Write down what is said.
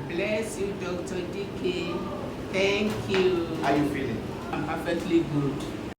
Bless you, Dr. DK. Thank you. How are you feeling? I'm perfectly good.